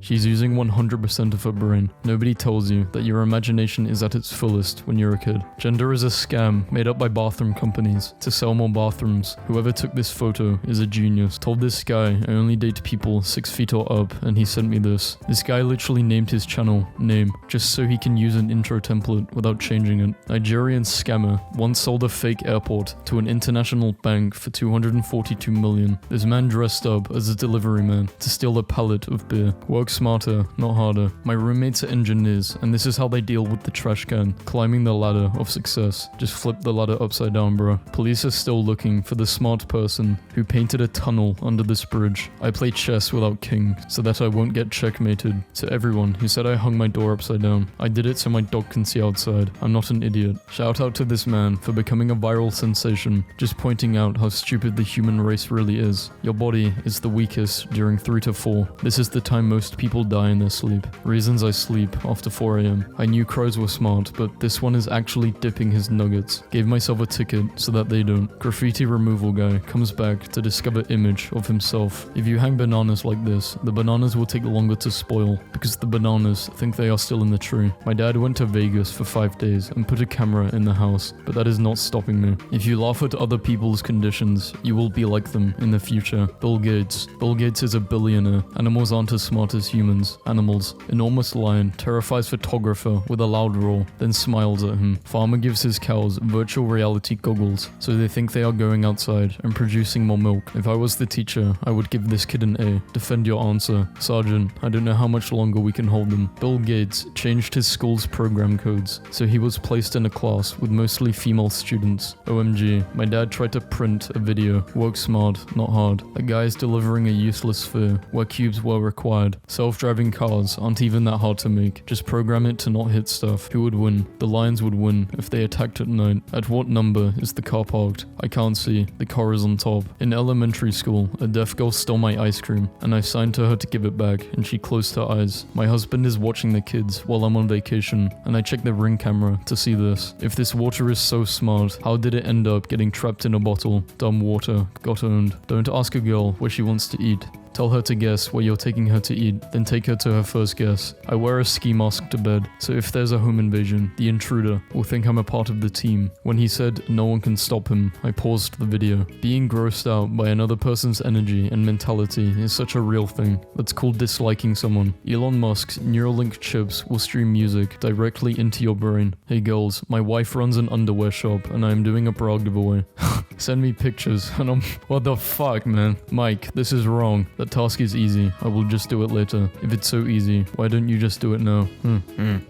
She's using 100% of her brain. Nobody tells you that your imagination is at its fullest when you're a kid. Gender is a scam made up by bathroom companies to sell more bathrooms. Whoever took this photo is a genius. Told this guy I only date people 6 feet or up, and he sent me this. This guy literally named his channel Name just so he can use an intro template without changing it. Nigerian scammer once sold a fake airport to an international bank for 242 million. This man dressed up as a delivery man to steal a pallet of beer. Work smarter, not harder. My roommates are engineers, and this is how they deal with the trash can. Climbing the ladder of success. Just flip the ladder upside down, bro. Police are still looking for the smart person who painted a tunnel under this bridge. I play chess without king, so that I won't get checkmated. To everyone who said I hung my door upside down, I did it so my dog can see outside. I'm not an idiot. Shout out to this man for becoming a viral sensation, just pointing out how stupid the human race really is. Your body is the weakest during 3 to 4. This is the time most people die in their sleep. Reasons I sleep after 4 AM. I knew crows were smart, but this one is actually dipping his nuggets. Gave myself a ticket so that they don't. Graffiti removal guy comes back to discover image of himself. If you hang bananas like this, the bananas will take longer to spoil because the bananas think they are still in the tree. My dad went to Vegas for 5 days and put a camera in the house, but that is not stopping me. If you laugh at other people's conditions, you will be like them in the future. Bill Gates. Bill Gates is a billionaire. Animals aren't as smart as humans. Animals. Enormous lion terrifies photographer with a loud roar, then smiles at him. Farmer gives his cows virtual reality goggles so they think they are going outside and producing more milk. If I was the teacher, I would give this kid an A. Defend your answer. Sergeant, I don't know how much longer we can hold them. Bill Gates changed his school's program codes, so he was placed in a class with mostly female students. OMG, my dad tried to print a video. Work smart, not hard. A guy is delivering a useless sphere where cubes were required. Self-driving cars aren't even that hard to make. Just program it to not hit stuff. Who would win? The lions would win if they attacked at night. At what number is the car parked? I can't see. The car is on top. In elementary school, a deaf girl stole my ice cream, and I signed to her to give it back, and she closed her eyes. My husband is watching the kids while I'm on vacation, and I check the Ring camera to see this. If this water is so smart, how did it end up getting trapped in a bottle? Dumb water. Got owned. Don't ask a girl where she wants to eat. Tell her to guess where you're taking her to eat, then take her to her first guess. I wear a ski mask to bed, so if there's a home invasion, the intruder will think I'm a part of the team. When he said no one can stop him, I paused the video. Being grossed out by another person's energy and mentality is such a real thing. That's called disliking someone. Elon Musk's Neuralink chips will stream music directly into your brain. Hey girls, my wife runs an underwear shop and I am doing a bra giveaway. Send me pictures and I'm... What the fuck, man? Mike, this is wrong. That task is easy. I will just do it later. If it's so easy, why don't you just do it now?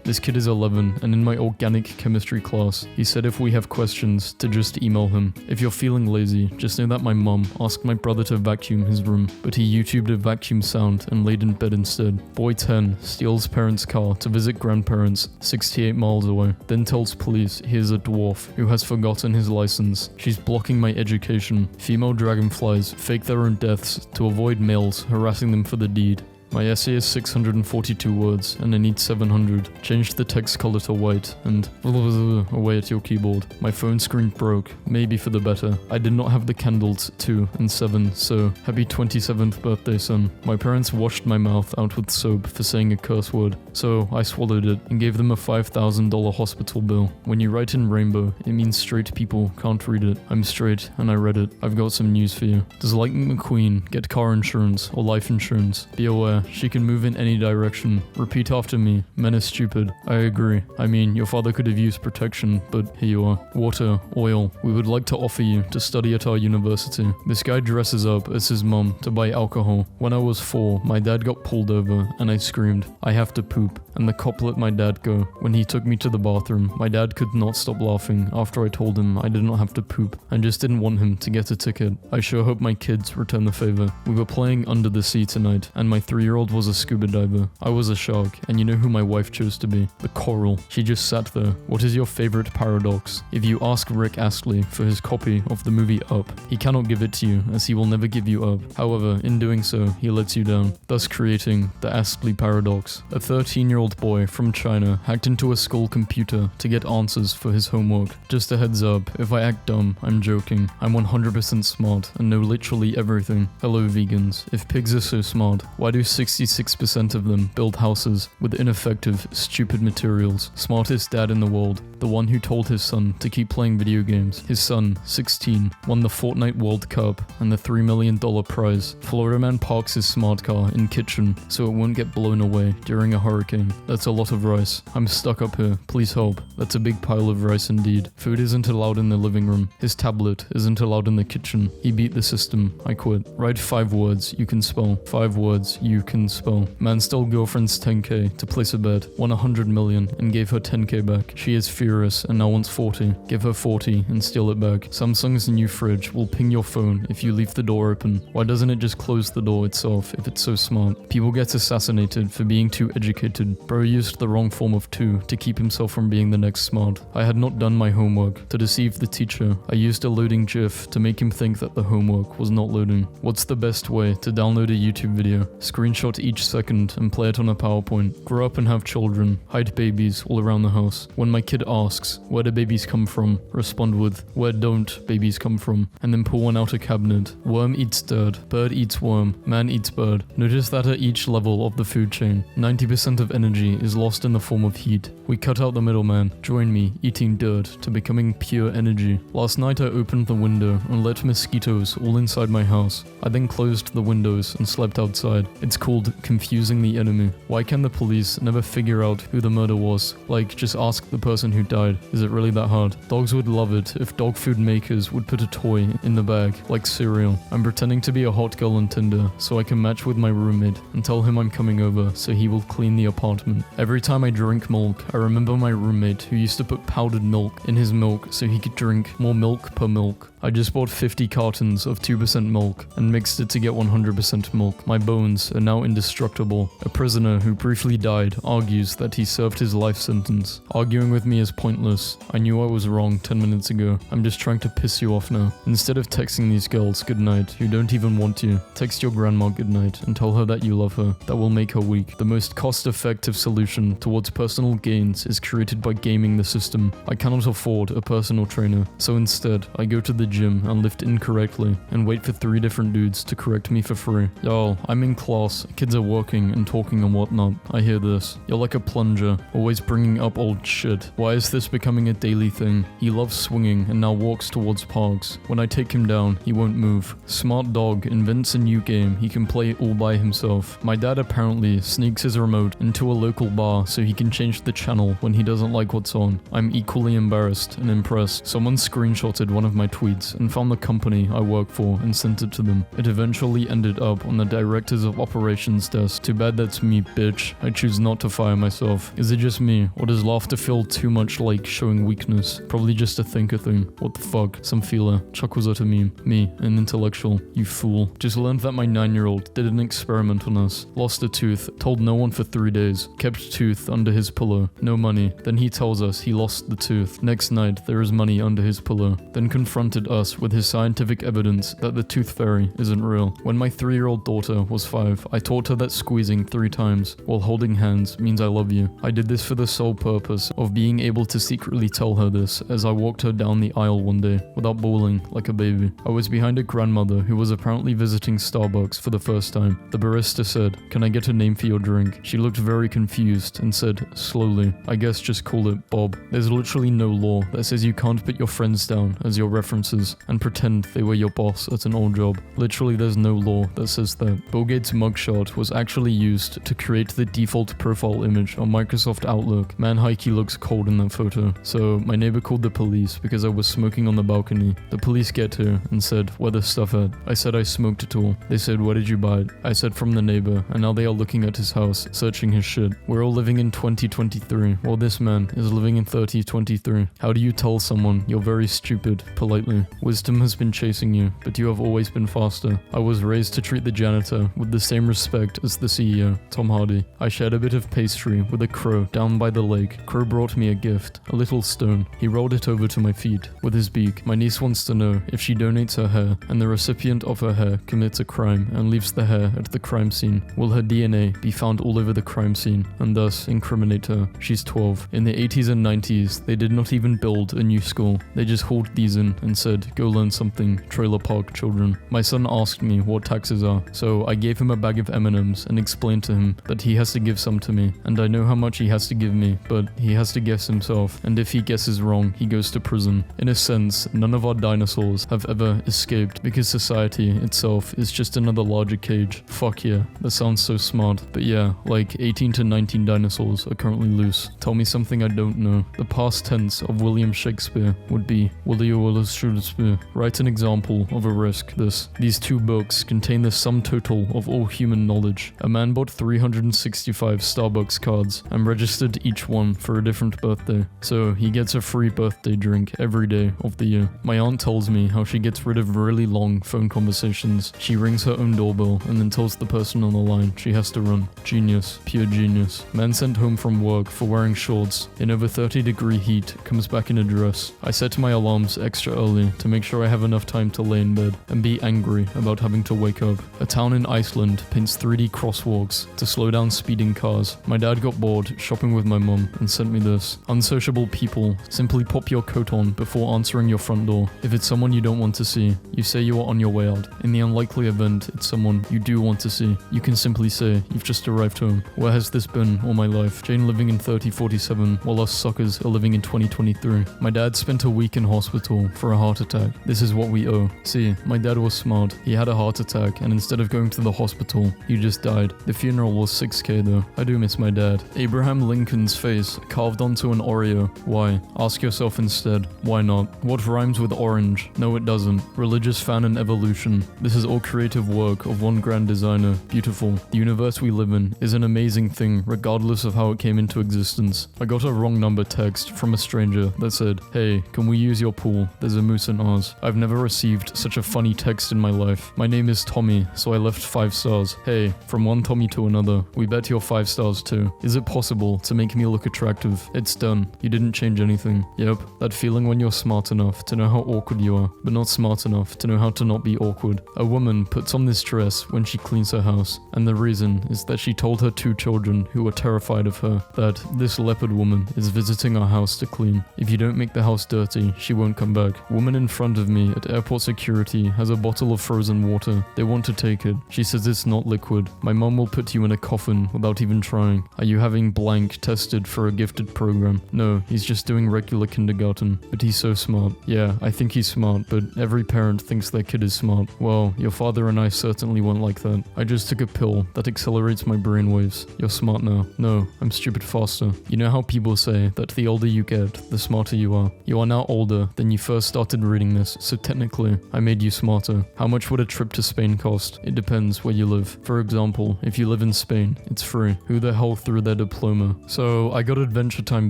This kid is 11 and in my organic chemistry class, he said if we have questions to just email him. If you're feeling lazy, just know that my mum asked my brother to vacuum his room, but he YouTubed a vacuum sound and laid in bed instead. Boy 10 steals parents' car to visit grandparents 68 miles away, then tells police he is a dwarf who has forgotten his license. She's blocking my education. Female dragonflies fake their own deaths to avoid males harassing them for the deed. My essay is 642 words, and I need 700. Change the text color to white, and away at your keyboard. My phone screen broke, maybe for the better. I did not have the candles 2 and 7, so happy 27th birthday, son. My parents washed my mouth out with soap for saying a curse word, so I swallowed it and gave them a $5,000 hospital bill. When you write in rainbow, it means straight people can't read it. I'm straight, and I read it. I've got some news for you. Does Lightning McQueen get car insurance or life insurance? Be aware. She can move in any direction. Repeat after me. Men are stupid. I agree. I mean, your father could have used protection, but here you are. Water, oil. We would like to offer you to study at our university. This guy dresses up as his mum to buy alcohol. When I was 4, my dad got pulled over and I screamed, I have to poop. And the cop let my dad go. When he took me to the bathroom, my dad could not stop laughing after I told him I did not have to poop. I just didn't want him to get a ticket. I sure hope my kids return the favor. We were playing under the sea tonight, and my 3-year-old was a scuba diver. I was a shark, and you know who my wife chose to be? The coral. She just sat there. What is your favorite paradox? If you ask Rick Astley for his copy of the movie Up, he cannot give it to you as he will never give you up. However, in doing so, he lets you down, thus creating the Astley paradox. A 13-year-old boy from China hacked into a school computer to get answers for his homework. Just a heads up, if I act dumb, I'm joking. I'm 100% smart and know literally everything. Hello vegans. If pigs are so smart, why do 66% of them build houses with ineffective, stupid materials. Smartest dad in the world, the one who told his son to keep playing video games. His son, 16, won the Fortnite World Cup and the $3 million prize. Florida man parks his smart car in kitchen so it won't get blown away during a hurricane. That's a lot of rice. I'm stuck up here. Please help. That's a big pile of rice indeed. Food isn't allowed in the living room. His tablet isn't allowed in the kitchen. He beat the system. I quit. Write 5 words you can spell. 5 words you can spell. Man stole girlfriend's 10k to place a bet. Won 100 million and gave her 10k back. She is furious and now wants 40. Give her 40 and steal it back. Samsung's new fridge will ping your phone if you leave the door open. Why doesn't it just close the door itself if it's so smart? People get assassinated for being too educated. Bro used the wrong form of 2 to keep himself from being the next smart. I had not done my homework. To deceive the teacher, I used a loading GIF to make him think that the homework was not loading. What's the best way to download a YouTube video? Screenshot each second and play it on a PowerPoint. Grow up and have children. Hide babies all around the house. When my kid asks, where do babies come from? Respond with, where don't babies come from? And then pull one out a cabinet. Worm eats dirt. Bird eats worm. Man eats bird. Notice that at each level of the food chain, 90% of energy is lost in the form of heat. We cut out the middleman. Join me, eating dirt to becoming pure energy. Last night I opened the window and let mosquitoes all inside my house. I then closed the windows and slept outside. It's called confusing the enemy. Why can the police never figure out who the murder was? Like, just ask the person who died. Is it really that hard? Dogs would love it if dog food makers would put a toy in the bag, like cereal. I'm pretending to be a hot girl on Tinder so I can match with my roommate and tell him I'm coming over so he will clean the apartment. Every time I drink milk, I remember my roommate who used to put powdered milk in his milk so he could drink more milk per milk. I just bought 50 cartons of 2% milk and mixed it to get 100% milk. My bones are now indestructible. A prisoner who briefly died argues that he served his life sentence. Arguing with me is pointless. I knew I was wrong 10 minutes ago. I'm just trying to piss you off now. Instead of texting these girls goodnight who don't even want you, text your grandma goodnight and tell her that you love her. That will make her weak. The most cost-effective solution towards personal gains is created by gaming the system. I cannot afford a personal trainer, so instead I go to the gym and lift incorrectly and wait for 3 different dudes to correct me for free. Y'all, I'm in class, kids are working and talking and whatnot. I hear this. You're like a plunger, always bringing up old shit. Why is this becoming a daily thing? He loves swinging and now walks towards parks. When I take him down, he won't move. Smart dog invents a new game he can play all by himself. My dad apparently sneaks his remote into a local bar so he can change the channel when he doesn't like what's on. I'm equally embarrassed and impressed. Someone screenshotted one of my tweets and found the company I work for and sent it to them. It eventually ended up on the directors of operations desk. Too bad that's me, bitch. I choose not to fire myself. Is it just me, or does laughter feel too much like showing weakness? Probably just a thinker thing. What the fuck? Some feeler. Chuckles at a meme. Me, an intellectual. You fool. Just learned that my 9-year-old did an experiment on us. Lost a tooth. Told no one for 3 days. Kept tooth under his pillow. No money. Then he tells us he lost the tooth. Next night, there is money under his pillow. Then confronted us with his scientific evidence that the tooth fairy isn't real. When my 3-year-old daughter was 5, I taught her that squeezing 3 times while holding hands means I love you. I did this for the sole purpose of being able to secretly tell her this as I walked her down the aisle one day without bawling like a baby. I was behind a grandmother who was apparently visiting Starbucks for the first time. The barista said, "Can I get a name for your drink?" She looked very confused and said, slowly, "I guess just call it Bob." There's literally no law that says you can't put your friends down as your references and pretend they were your boss at an old job. Literally there's no law that says that. Bill Gates' mugshot was actually used to create the default profile image on Microsoft Outlook. Man, Heike looks cold in that photo. So my neighbor called the police because I was smoking on the balcony. The police get here and said, "Where the stuff at?" I said I smoked it all. They said, "Where did you buy it?" I said from the neighbor, and now they are looking at his house, searching his shit. We're all living in 2023, while this man is living in 3023. How do you tell someone you're very stupid, politely? Wisdom has been chasing you, but you have always been faster. I was raised to treat the janitor with the same respect as the CEO, Tom Hardy. I shared a bit of pastry with a crow down by the lake. Crow brought me a gift, a little stone. He rolled it over to my feet with his beak. My niece wants to know if she donates her hair and the recipient of her hair commits a crime and leaves the hair at the crime scene, will her DNA be found all over the crime scene and thus incriminate her? She's 12. In the 80s and 90s, they did not even build a new school. They just hauled these in and said, said, go learn something, trailer park children. My son asked me what taxes are, so I gave him a bag of M&Ms and explained to him that he has to give some to me, and I know how much he has to give me, but he has to guess himself, and if he guesses wrong, he goes to prison. In a sense, none of our dinosaurs have ever escaped because society itself is just another larger cage. Fuck yeah, that sounds so smart. But yeah, like 18 to 19 dinosaurs are currently loose. Tell me something I don't know. The past tense of William Shakespeare would be William Shakespeare. Write an example of a risk. These two books contain the sum total of all human knowledge. A man bought 365 Starbucks cards and registered each one for a different birthday. So he gets a free birthday drink every day of the year. My aunt tells me how she gets rid of really long phone conversations. She rings her own doorbell and then tells the person on the line she has to run. Genius. Pure genius. Man sent home from work for wearing shorts in over 30-degree heat comes back in a dress. I set my alarms extra early to make sure I have enough time to lay in bed and be angry about having to wake up. A town in Iceland paints 3D crosswalks to slow down speeding cars. My dad got bored shopping with my mum and sent me this. Unsociable people, simply pop your coat on before answering your front door. If it's someone you don't want to see, you say you are on your way out. In the unlikely event it's someone you do want to see, you can simply say you've just arrived home. Where has this been all my life? Jane living in 3047 while us suckers are living in 2023. My dad spent a week in hospital for a heart attack. This is what we owe. See, my dad was smart. He had a heart attack and instead of going to the hospital, he just died. The funeral was $6K though. I do miss my dad. Abraham Lincoln's face carved onto an Oreo. Why? Ask yourself instead, why not? What rhymes with orange? No, it doesn't. Religious fan and evolution. This is all creative work of one grand designer. Beautiful. The universe we live in is an amazing thing regardless of how it came into existence. I got a wrong number text from a stranger that said, hey, can we use your pool? There's a moose in ours. I've never received such a funny text in my life. My name is Tommy, so I left 5 stars. Hey, from one Tommy to another, we bet you're 5 stars too. Is it possible to make me look attractive? It's done. You didn't change anything. Yep, that feeling when you're smart enough to know how awkward you are, but not smart enough to know how to not be awkward. A woman puts on this dress when she cleans her house, and the reason is that she told her 2 children who were terrified of her that this leopard woman is visiting our house to clean. If you don't make the house dirty, she won't come back. Woman in front of me at airport security has a bottle of frozen water. They want to take it. She says it's not liquid. My mom will put you in a coffin without even trying. Are you having blank tested for a gifted program? No, he's just doing regular kindergarten. But he's so smart. Yeah, I think he's smart, but every parent thinks their kid is smart. Well, your father and I certainly weren't like that. I just took a pill that accelerates my brainwaves. You're smart now. No, I'm stupid faster. You know how people say that the older you get, the smarter you are. You are now older than you first started reading this, so technically, I made you smarter. How much would a trip to Spain cost? It depends where you live. For example, if you live in Spain, it's free. Who the hell threw their diploma? So, I got Adventure Time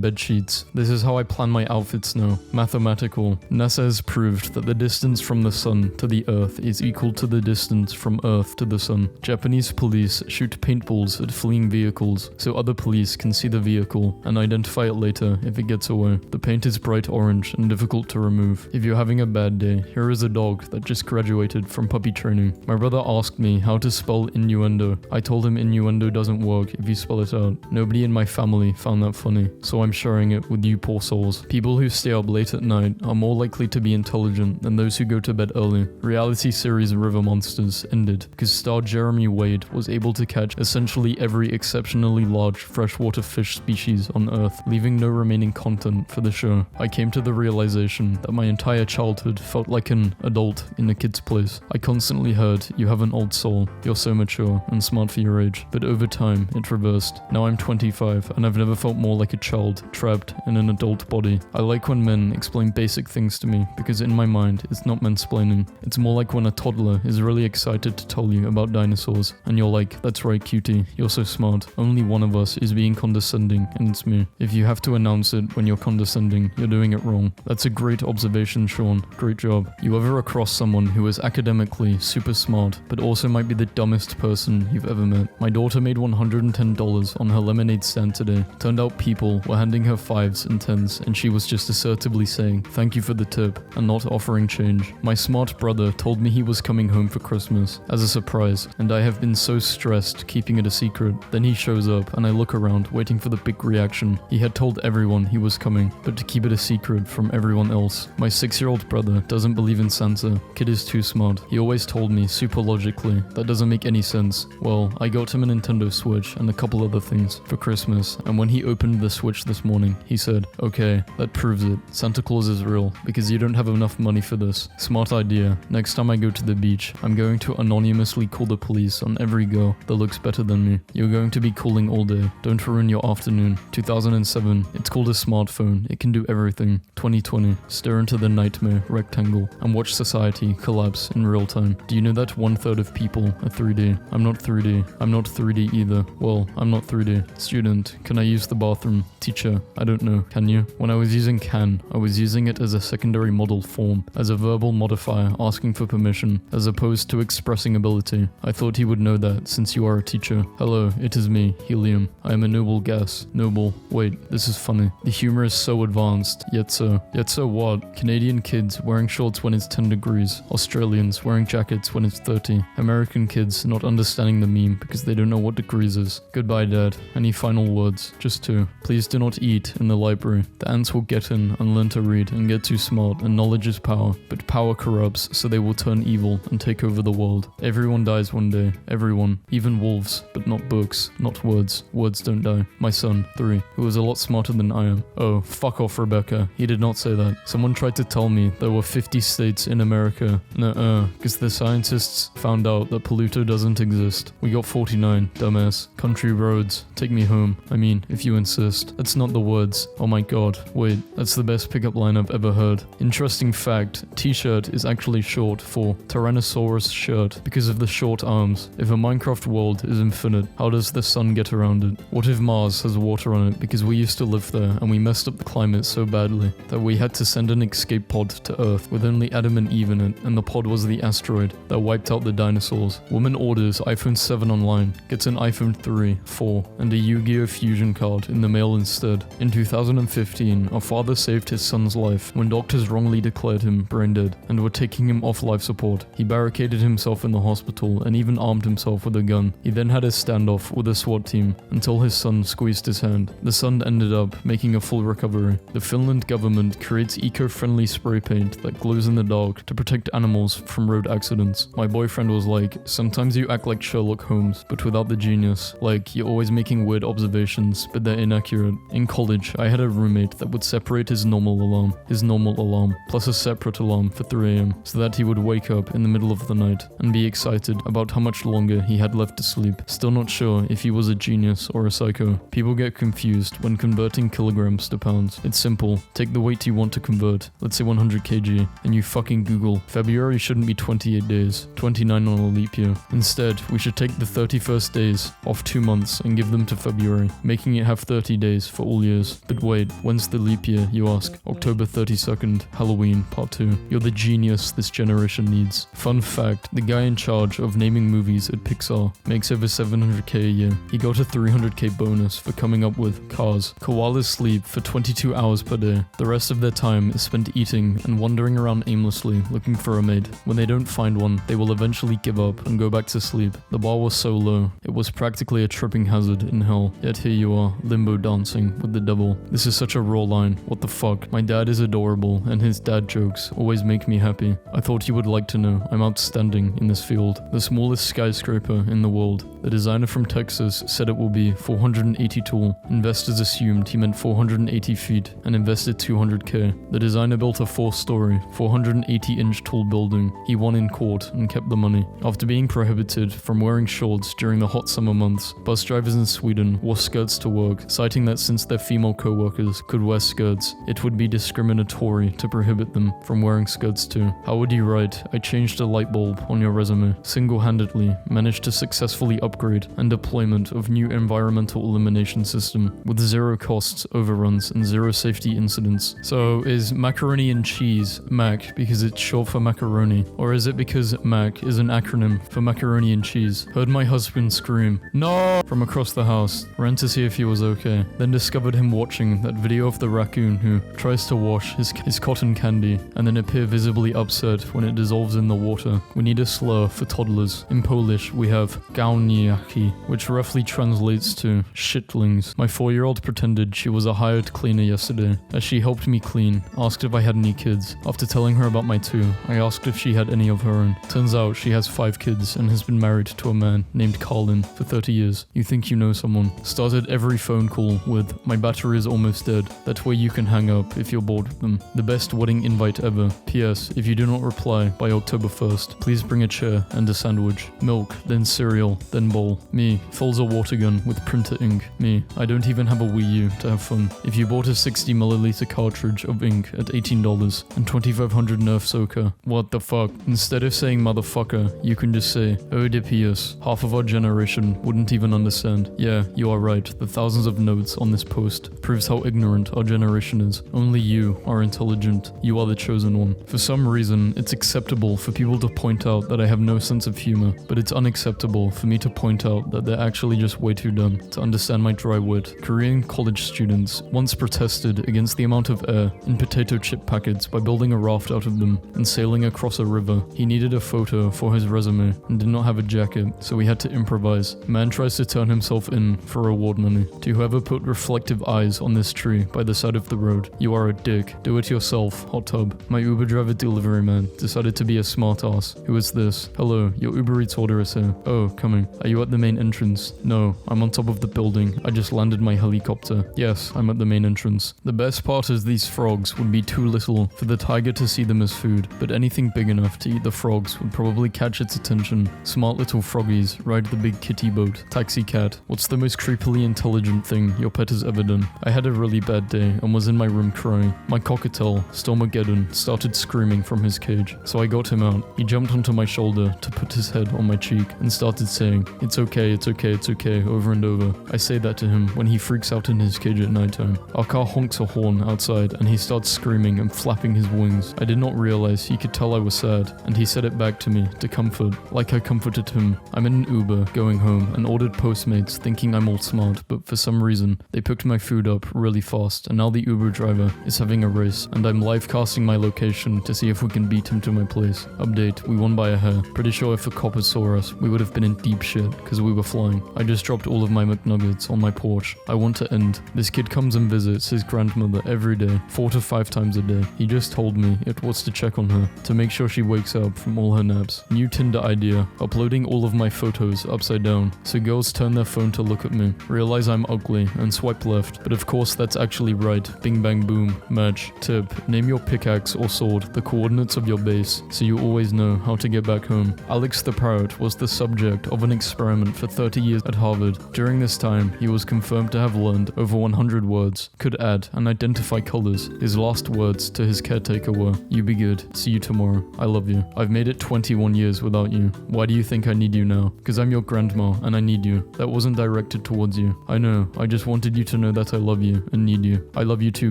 bed sheets. This is how I plan my outfits now. Mathematical. NASA has proved that the distance from the sun to the Earth is equal to the distance from Earth to the sun. Japanese police shoot paintballs at fleeing vehicles so other police can see the vehicle and identify it later if it gets away. The paint is bright orange and difficult to remove. If you're having a bad day, here is a dog that just graduated from puppy training. My brother asked me how to spell innuendo. I told him innuendo doesn't work if you spell it out. Nobody in my family found that funny, so I'm sharing it with you poor souls. People who stay up late at night are more likely to be intelligent than those who go to bed early. Reality series River Monsters ended because star Jeremy Wade was able to catch essentially every exceptionally large freshwater fish species on Earth, leaving no remaining content for the show. I came to the realization that my entire childhood felt like an adult in a kid's place. I constantly heard, you have an old soul, you're so mature and smart for your age, but over time it reversed. Now I'm 25 and I've never felt more like a child, trapped in an adult body. I like when men explain basic things to me because in my mind it's not mansplaining. It's more like when a toddler is really excited to tell you about dinosaurs and you're like, that's right cutie, you're so smart. Only one of us is being condescending and it's me. If you have to announce it when you're condescending, you're doing it wrong. That's a great observation, Sean. Great job. You ever across someone who is academically super smart but also might be the dumbest person you've ever met? My daughter made $110 on her lemonade stand today. Turned out people were handing her 5s and 10s and she was just assertively saying thank you for the tip and not offering change. My smart brother told me he was coming home for Christmas as a surprise and I have been so stressed keeping it a secret. Then he shows up and I look around waiting for the big reaction. He had told everyone he was coming, but to keep it a secret from everyone else. My 6-year-old smart brother doesn't believe in Santa. Kid is too smart. He always told me, super logically, that doesn't make any sense. Well, I got him a Nintendo Switch and a couple other things for Christmas, and when he opened the Switch this morning, he said, okay, that proves it. Santa Claus is real, because you don't have enough money for this. Smart idea. Next time I go to the beach, I'm going to anonymously call the police on every girl that looks better than me. You're going to be calling all day. Don't ruin your afternoon. 2007. It's called a smartphone. It can do everything. 2020. Stare into the nightmare rectangle and watch society collapse in real time. Do you know that 1/3 of people are 3D? I'm not 3D. I'm not 3D either. Well, I'm not 3D. Student, can I use the bathroom? Teacher, I don't know. Can you? When I was using can, I was using it as a secondary model form, as a verbal modifier asking for permission, as opposed to expressing ability. I thought he would know that since you are a teacher. Hello, it is me, Helium. I am a noble gas. Noble. Wait, this is funny. The humor is so advanced, yet so. Yet so what? Canadian kids wearing shorts when it's 10 degrees. Australians wearing jackets when it's 30. American kids not understanding the meme because they don't know what degrees is. Goodbye, Dad. Any final words? Just two. Please do not eat in the library. The ants will get in and learn to read and get too smart, and knowledge is power. But power corrupts, so they will turn evil and take over the world. Everyone dies one day. Everyone. Even wolves, but not books, not words. Words don't die. My son, 3, who is a lot smarter than I am. Oh, fuck off, Rebecca. He did not say that. Someone tried to tell me there were 50 states in America. Nuh-uh, because the scientists found out that Pluto doesn't exist. We got 49, dumbass. Country roads. Take me home. I mean, if you insist. That's not the words. Oh my god. Wait, that's the best pickup line I've ever heard. Interesting fact, t-shirt is actually short for Tyrannosaurus shirt because of the short arms. If a Minecraft world is infinite, how does the sun get around it? What if Mars has water on it because we used to live there and we messed up the climate so badly that we had to send an escape pod to Earth with only Adam and Eve in it, and the pod was the asteroid that wiped out the dinosaurs? Woman orders iPhone 7 online, gets an iPhone 3, 4, and a Yu-Gi-Oh! Fusion card in the mail instead. In 2015, a father saved his son's life when doctors wrongly declared him brain dead and were taking him off life support. He barricaded himself in the hospital and even armed himself with a gun. He then had a standoff with a SWAT team until his son squeezed his hand. The son ended up making a full recovery. The Finland government creates eco-friendly spray paint that glows in the dark to protect animals from road accidents. My boyfriend was like, sometimes you act like Sherlock Holmes, but without the genius. Like, you're always making weird observations, but they're inaccurate. In college, I had a roommate that would separate his normal alarm, plus a separate alarm for 3 AM, so that he would wake up in the middle of the night and be excited about how much longer he had left to sleep. Still not sure if he was a genius or a psycho. People get confused when converting kilograms to pounds. It's simple. Take the weight you want to convert, let's say 100 kg, and you fucking Google, February shouldn't be 28 days, 29 on a leap year. Instead, we should take the 31st days off 2 months and give them to February, making it have 30 days for all years. But wait, when's the leap year, you ask? October 32nd, Halloween, part 2. You're the genius this generation needs. Fun fact, the guy in charge of naming movies at Pixar makes over 700k a year. He got a 300k bonus for coming up with Cars. Koalas sleep for 22 hours per day. The rest of their time is spent eating and wandering around aimlessly looking for a mate. When they don't find one, they will eventually give up and go back to sleep. The bar was so low, it was practically a tripping hazard in hell. Yet here you are, limbo dancing with the devil. This is such a raw line. What the fuck? My dad is adorable and his dad jokes always make me happy. I thought you would like to know I'm outstanding in this field. The smallest skyscraper in the world. The designer from Texas said it will be 480 tall. Investors assumed he meant 480 feet and invested 200k. The designer built a 4-story, 480-inch tall building. He won in court and kept the money. After being prohibited from wearing shorts during the hot summer months, bus drivers in Sweden wore skirts to work, citing that since their female co-workers could wear skirts, it would be discriminatory to prohibit them from wearing skirts too. How would you write, I changed a light bulb on your resume? Single-handedly managed to successfully upgrade and deployment of new environmental elimination system with 0 costs, overruns, and 0 safety incidents. So is macaroni and cheese MAC because it's short for macaroni, or is it because MAC is an acronym for macaroni and cheese? Heard my husband scream, "No!" from across the house. Ran to see if he was okay. Then discovered him watching that video of the raccoon who tries to wash his cotton candy and then appear visibly upset when it dissolves in the water. We need a slur for toddlers. In Polish, we have gałniaki, which roughly translates to shitlings. My 4-year-old pretended she was a hired cleaner yesterday. As she helped me clean, asked if I had any kids. After telling her about my 2, I asked if she had any of her own. Turns out she has 5 kids and has been married to a man named Carlin for 30 years. You think you know someone. Started every phone call with, "My battery is almost dead." That way you can hang up if you're bored with them. The best wedding invite ever. P.S. If you do not reply by October 1st, please bring a chair and a sandwich. Milk, then cereal, then bowl. Me, fills a water gun with printer ink. Me, I don't even have a Wii U to have fun. If you bought a 60ml cartridge of ink at $18 and 2500 Nerf Soaker, what the fuck? Instead of saying motherfucker, you can just say, Oedipus. Half of our generation wouldn't even understand. Yeah, you are right. The thousands of notes on this post proves how ignorant our generation is. Only you are intelligent. You are the chosen one. For some reason, it's acceptable for people to point out that I have no sense of humor, but it's unacceptable for me to point out that they're actually just way too dumb to understand my dry wit. Korean college students once protested against the amount of air in potato chip packets by building a raft out of them and sailing across a river. He needed a photo for his resume and did not have a jacket, so he had to improvise. Man tries to turn himself in for reward money. To whoever put reflective eyes on this tree by the side of the road, you are a dick. Do it yourself, hot tub. My Uber driver delivery man decided to be a smart ass. Who is this? Hello, your Uber Eats order is here. Oh, coming. Are you at the main entrance? No, I'm on top of the building. I just landed my helicopter. Yes, I'm at the main entrance. The best part is these frogs would be too little for the tiger to see them as food, but anything big enough to eat the frogs would probably catch its attention. Smart little froggies ride the big kitty boat. Taxi cat. What's the most creepily intelligent thing your pet has ever done? I had a really bad day and was in my room crying. My cockatiel, Stormageddon, started screaming from his cage, so I got him out. He jumped onto my shoulder to put his head on my cheek and started saying, "It's okay, it's okay, it's okay," over and over. I say that to him when he freaks out in his cage at nighttime. Our car honks a horn outside and he starts screaming and flapping his wings. I did not realize he could tell I was sad, and he said it back to me to comfort, like I comforted him. I'm in an Uber going home and ordered Postmates thinking I'm all smart, but for some reason they picked my food up really fast, and now the Uber driver is having a race and I'm live casting my location to see if we can beat him to my place. Update, we won by a hair. Pretty sure if a copper saw us, we would have been in deep shit because we were flying. I just dropped all of my McNuggets on my porch. I want to end. This kid comes and visits his grandmother every day, 4 to 5 times a day. He just told me it was to check on her, to make sure she wakes up from all her naps. New Tinder idea, uploading all of my photos upside down, so girls turn their phone to look at me, realize I'm ugly, and swipe left. But of course that's actually right. Bing bang boom. Match. Tip, name your pickaxe or sword the coordinates of your base, so you always know how to get back home. Alex the Parrot was the subject of an experiment for 30 years at Harvard. During this time, he was confirmed to have learned over 100 words, could add and identify colors. His last words to his caretaker were, "You be good. See you tomorrow. I love you. I've made it 21 years without you. Why do you think I need you now? Because I'm your grandma and I need you." That wasn't directed towards you. I know. I just wanted you to know that I love you and need you. I love you too,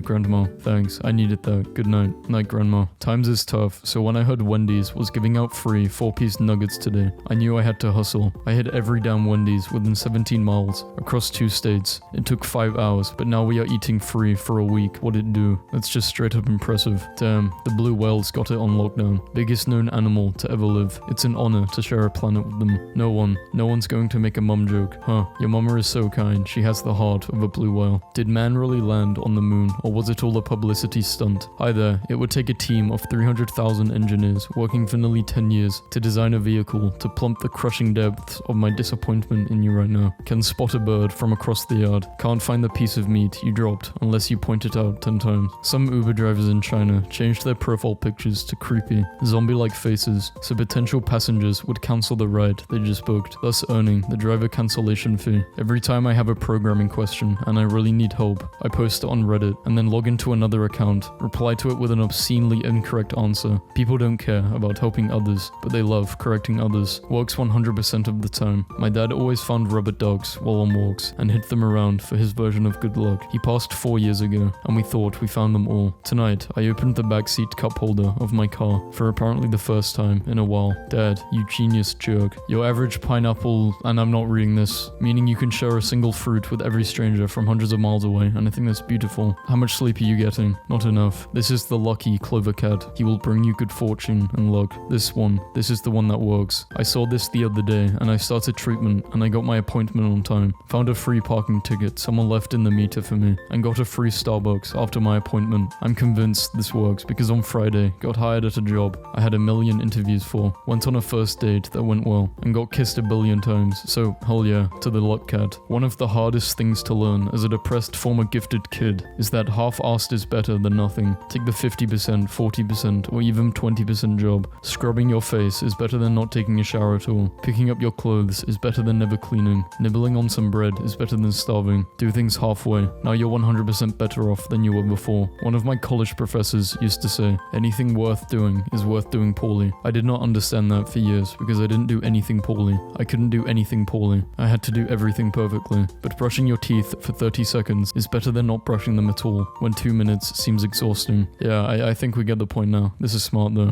Grandma. Thanks. I needed that. Good night. Night, Grandma. Times is tough, so when I heard Wendy's was giving out free 4-piece nuggets today, I knew I had to hustle. I hit every damn Wendy's within 17 miles, across 2 states. It took 5 hours, but now we are eating free for a week. What'd it do? That's just straight up impressive. Damn, the blue whales got it on lockdown. Biggest known animal to ever live. It's an honor to share a planet with them. No one's going to make a mum joke. Huh, your mama is so kind. She has the heart of a blue whale. Did man really land on the moon, or was it all a publicity stunt? Hi there, it would take a team of 300,000 engineers working for nearly 10 years to design a vehicle to plump the crushing depths of my disappointment in you right now. Can spot a bird from across the yard. Can't find the piece of meat you dropped unless you point it out 10 times. Some Uber drivers in China changed their profile pictures to creepy, zombie-like faces so potential passengers would cancel the ride they just booked, thus earning the driver cancellation fee. Every time I have a programming question and I really need help, I post it on Reddit and then log into another account, reply to it with an obscenely incorrect answer. People don't care about helping others, but they love correcting others. Works 100% of the time. My dad always found rubber dogs while on walks and hid them around for his version of good luck. He passed 4 years ago and we thought we found them all. Tonight, I opened the backseat cup holder of my car for apparently the first time in a while. Dad, you genius jerk. Your average pineapple, and I'm not reading this, meaning you can share a single fruit with every stranger from hundreds of miles away, and I think that's beautiful. How much sleep are you getting? Not enough. This is the lucky clover cat. He will bring you good fortune and luck. This is the one that works. I saw this the other day and I started treatment and I got my appointment on time. Found a free parking ticket someone left in the meter for me and got a free Starbucks after my appointment. I'm convinced this works because on Friday, got hired at a job I had a million interviews for, went on a first date that went well, and got kissed a billion times, so hell yeah, to the luck cat. One of the hardest things to learn as a depressed former gifted kid is that half-assed is better than nothing. Take the 50%, 40%, or even 20% job. Scrubbing your face is better than not taking a shower at all. Picking up your clothes is better than never cleaning. Nibbling on some bread is better than starving. Do things halfway. Now you're 100% better off than you were before. One of my college professors used to say, anything worth doing is worth doing poorly. I did not understand that for years because I didn't do anything poorly. I couldn't do anything poorly. I had to do everything perfectly. But brushing your teeth for 30 seconds is better than not brushing them at all when 2 minutes seems exhausting. Yeah, I think we get the point now. This is smart though.